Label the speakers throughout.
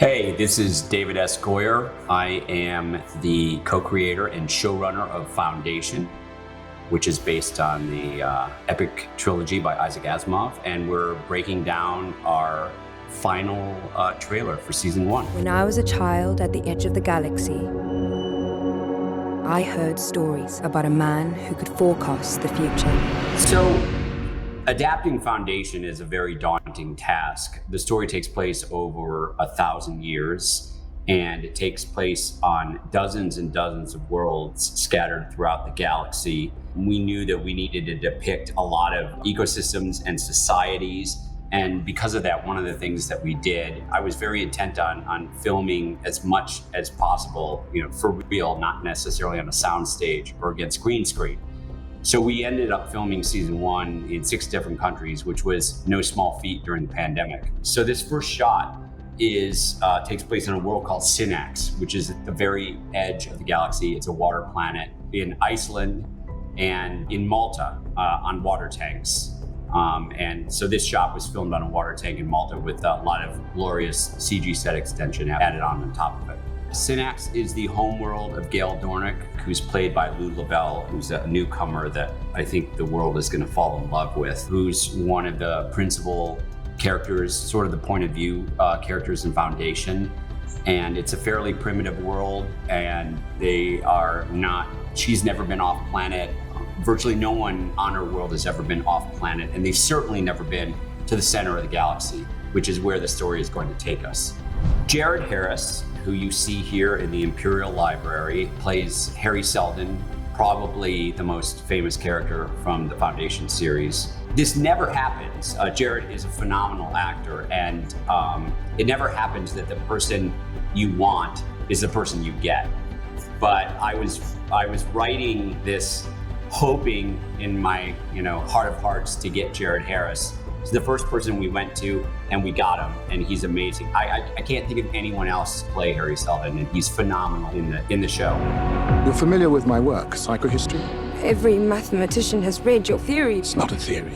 Speaker 1: Hey, this is David S. Goyer. I am the co-creator and showrunner of Foundation, which is based on the epic trilogy by Isaac Asimov, and we're breaking down our final trailer for season 1.
Speaker 2: When I was a child at the edge of the galaxy, I heard stories about a man who could forecast the future.
Speaker 1: So, adapting Foundation is a very daunting task. The story takes place over 1,000 years, and it takes place on dozens and dozens of worlds scattered throughout the galaxy. We knew that we needed to depict a lot of ecosystems and societies, and because of that, one of the things that we did, I was very intent on filming as much as possible, for real, not necessarily on a soundstage or against green screen. So we ended up filming season 1 in 6 different countries, which was no small feat during the pandemic. So this first shot takes place in a world called Synax, which is at the very edge of the galaxy. It's a water planet in Iceland and in Malta on water tanks. And so this shot was filmed on a water tank in Malta with a lot of glorious CG set extension added on top of it. Synax is the homeworld of Gail Dornick, who's played by Llobell, who's a newcomer that I think the world is going to fall in love with, who's one of the principal characters, sort of the point of view characters in Foundation. And it's a fairly primitive world, and she's never been off planet. Virtually no one on her world has ever been off planet, and they've certainly never been to the center of the galaxy, which is where the story is going to take us. Jared Harris, who you see here in the Imperial Library, plays Harry Seldon, probably the most famous character from the Foundation series. This never happens. Jared is a phenomenal actor, and it never happens that the person you want is the person you get. But I was writing this hoping in my heart of hearts to get Jared Harris. He's the first person we went to, and we got him, and he's amazing. I can't think of anyone else to play Harry Seldon, and he's phenomenal in the show.
Speaker 3: You're familiar with my work, psychohistory?
Speaker 2: Every mathematician has read your theory.
Speaker 3: It's not a theory.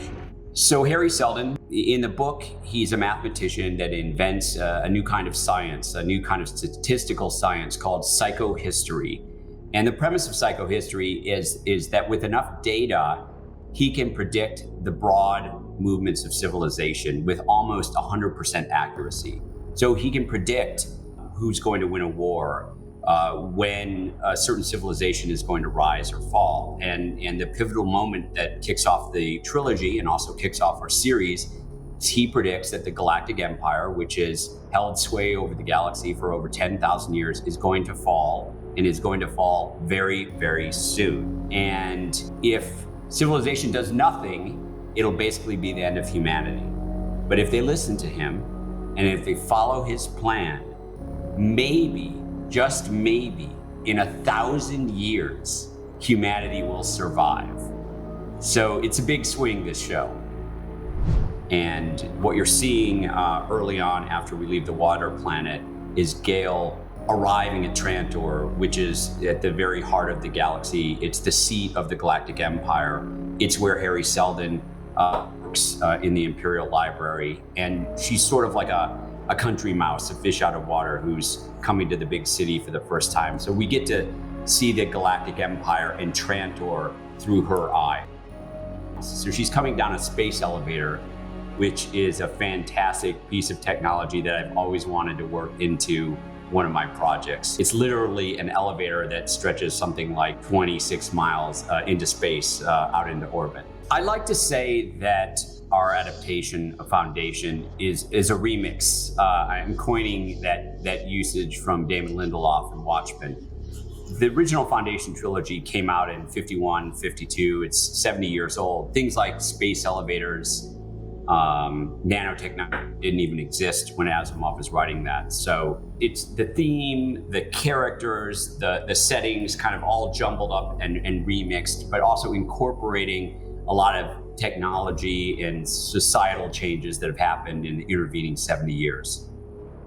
Speaker 1: So Harry Seldon, in the book, he's a mathematician that invents a new kind of science, a new kind of statistical science called psychohistory. And the premise of psychohistory is that with enough data, he can predict the broad movements of civilization with almost 100% accuracy. So he can predict who's going to win a war, when a certain civilization is going to rise or fall. And the pivotal moment that kicks off the trilogy and also kicks off our series is he predicts that the Galactic Empire, which has held sway over the galaxy for over 10,000 years, is going to fall, and is going to fall very, very soon. And if civilization does nothing, it'll basically be the end of humanity. But if they listen to him, and if they follow his plan, maybe, just maybe, in 1,000 years, humanity will survive. So it's a big swing, this show. And what you're seeing early on after we leave the water planet is Gail arriving at Trantor, which is at the very heart of the galaxy. It's the seat of the Galactic Empire. It's where Harry Seldon works in the Imperial Library. And she's sort of like a country mouse, a fish out of water who's coming to the big city for the first time. So we get to see the Galactic Empire and Trantor through her eye. So she's coming down a space elevator, which is a fantastic piece of technology that I've always wanted to work into one of my projects. It's literally an elevator that stretches something like 26 miles into space, out into orbit. I like to say that our adaptation of Foundation is a remix. I'm coining that usage from Damon Lindelof and Watchmen. The original Foundation trilogy came out in 51, 52. It's 70 years old. Things like space elevators, nanotechnology didn't even exist when Asimov was writing that. So it's the theme, the characters, the settings kind of all jumbled up and remixed, but also incorporating a lot of technology and societal changes that have happened in the intervening 70 years.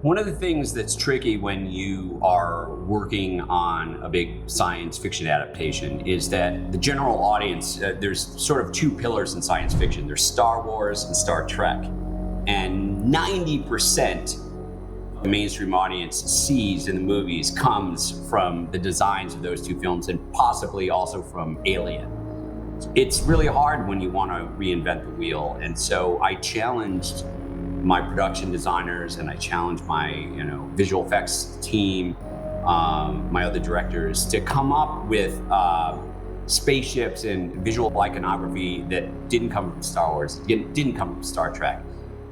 Speaker 1: One of the things that's tricky when you are working on a big science fiction adaptation is that the general audience, there's sort of 2 pillars in science fiction. There's Star Wars and Star Trek. And 90% the mainstream audience sees in the movies comes from the designs of those two films and possibly also from Alien. It's really hard when you want to reinvent the wheel. And so I challenged my production designers and I challenged my visual effects team, my other directors, to come up with spaceships and visual iconography that didn't come from Star Wars, didn't come from Star Trek.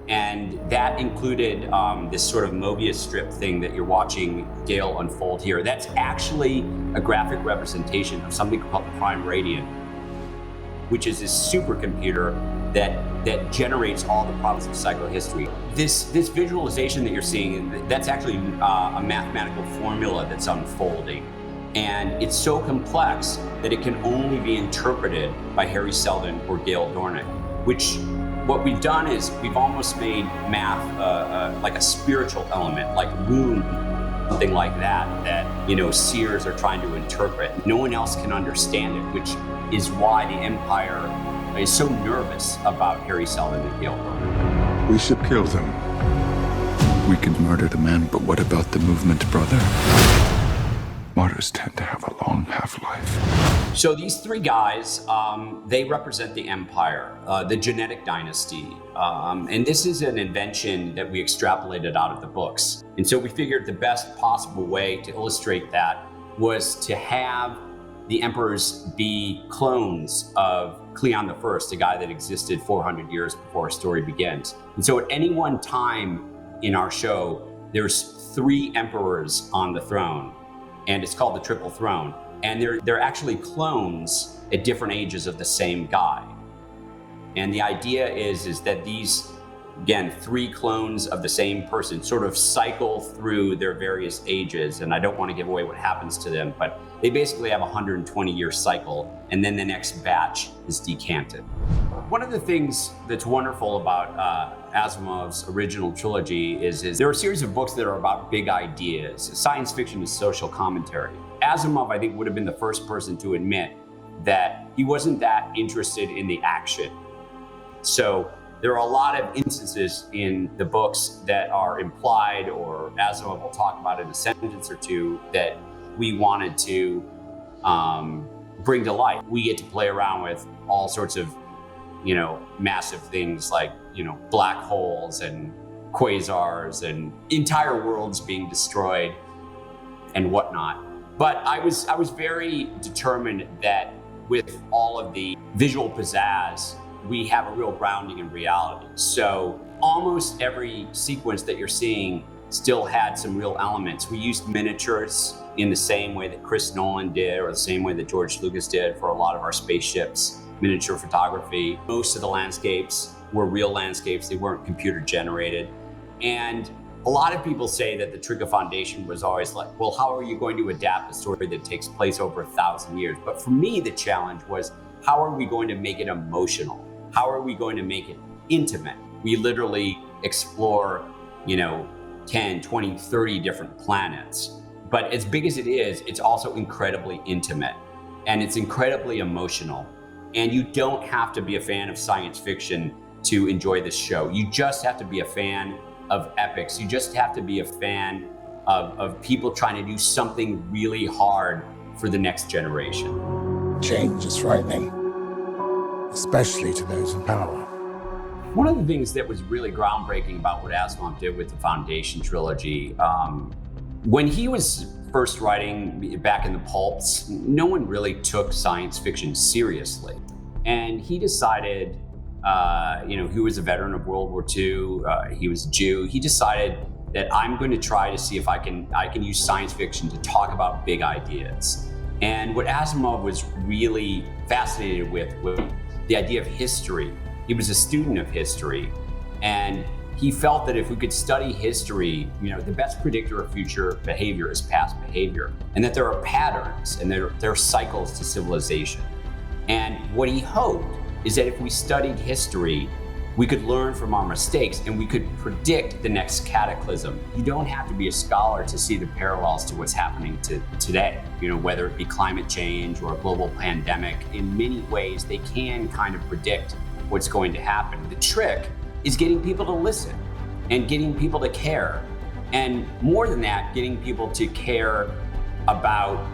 Speaker 1: And that included this sort of Mobius strip thing that you're watching Gale unfold here. That's actually a graphic representation of something called the Prime Radiant, which is this supercomputer that generates all the problems of psychohistory. This visualization that you're seeing, that's actually a mathematical formula that's unfolding. And it's so complex that it can only be interpreted by Harry Seldon or Gail Dornick, which what we've done is we've almost made math like a spiritual element, like rune, something like that seers are trying to interpret. No one else can understand it, which is why the Empire is so nervous about Harry Seldon and Gail Dornick.
Speaker 3: We should kill them. We can murder the man, but what about the movement, brother? Martyrs tend to have a long half-life.
Speaker 1: So these three guys, they represent the Empire, the Genetic Dynasty. And this is an invention that we extrapolated out of the books. And so we figured the best possible way to illustrate that was to have the emperors be clones of Cleon I, a guy that existed 400 years before our story begins. And so at any one time in our show, there's three emperors on the throne, and it's called the Triple Throne. And they're actually clones at different ages of the same guy. And the idea is that these, again, three clones of the same person sort of cycle through their various ages. And I don't want to give away what happens to them, but they basically have a 120-year cycle, and then the next batch is decanted. One of the things that's wonderful about Asimov's original trilogy is there are a series of books that are about big ideas. Science fiction is social commentary. Asimov, I think, would have been the first person to admit that he wasn't that interested in the action. So there are a lot of instances in the books that are implied, or Asimov will talk about in a sentence or two, that we wanted to bring to light. We get to play around with all sorts of, massive things like, black holes and quasars and entire worlds being destroyed and whatnot. But I was very determined that with all of the visual pizzazz, we have a real grounding in reality. So almost every sequence that you're seeing still had some real elements. We used miniatures in the same way that Chris Nolan did, or the same way that George Lucas did for a lot of our spaceships, miniature photography. Most of the landscapes were real landscapes. They weren't computer generated. And a lot of people say that the Trigger Foundation was always like, well, how are you going to adapt a story that takes place over 1,000 years? But for me, the challenge was, how are we going to make it emotional? How are we going to make it intimate? We literally explore, 10, 20, 30 different planets. But as big as it is, it's also incredibly intimate, and it's incredibly emotional. And you don't have to be a fan of science fiction to enjoy this show. You just have to be a fan of epics. You just have to be a fan of people trying to do something really hard for the next generation.
Speaker 3: Change is frightening, especially to those in power.
Speaker 1: One of the things that was really groundbreaking about what Asimov did with the Foundation trilogy, when he was first writing back in the pulps, no one really took science fiction seriously. And he decided, he was a veteran of World War II, he was a Jew. He decided that I'm going to try to see if I can use science fiction to talk about big ideas. And what Asimov was really fascinated with was the idea of history. He was a student of history, and he felt that if we could study history, the best predictor of future behavior is past behavior, and that there are patterns and there are cycles to civilization. And what he hoped is that if we studied history, we could learn from our mistakes and we could predict the next cataclysm. You don't have to be a scholar to see the parallels to what's happening today, whether it be climate change or a global pandemic. In many ways, they can kind of predict what's going to happen. The trick is getting people to listen and getting people to care And more than that, getting people to care about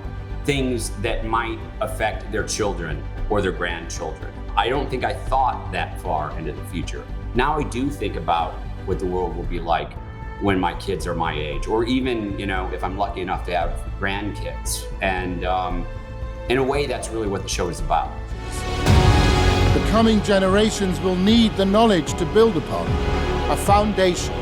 Speaker 1: things that might affect their children or their grandchildren. I don't think I thought that far into the future. Now I do think about what the world will be like when my kids are my age, or even, if I'm lucky enough to have grandkids. And in a way, that's really what the show is about.
Speaker 4: The coming generations will need the knowledge to build upon, a foundation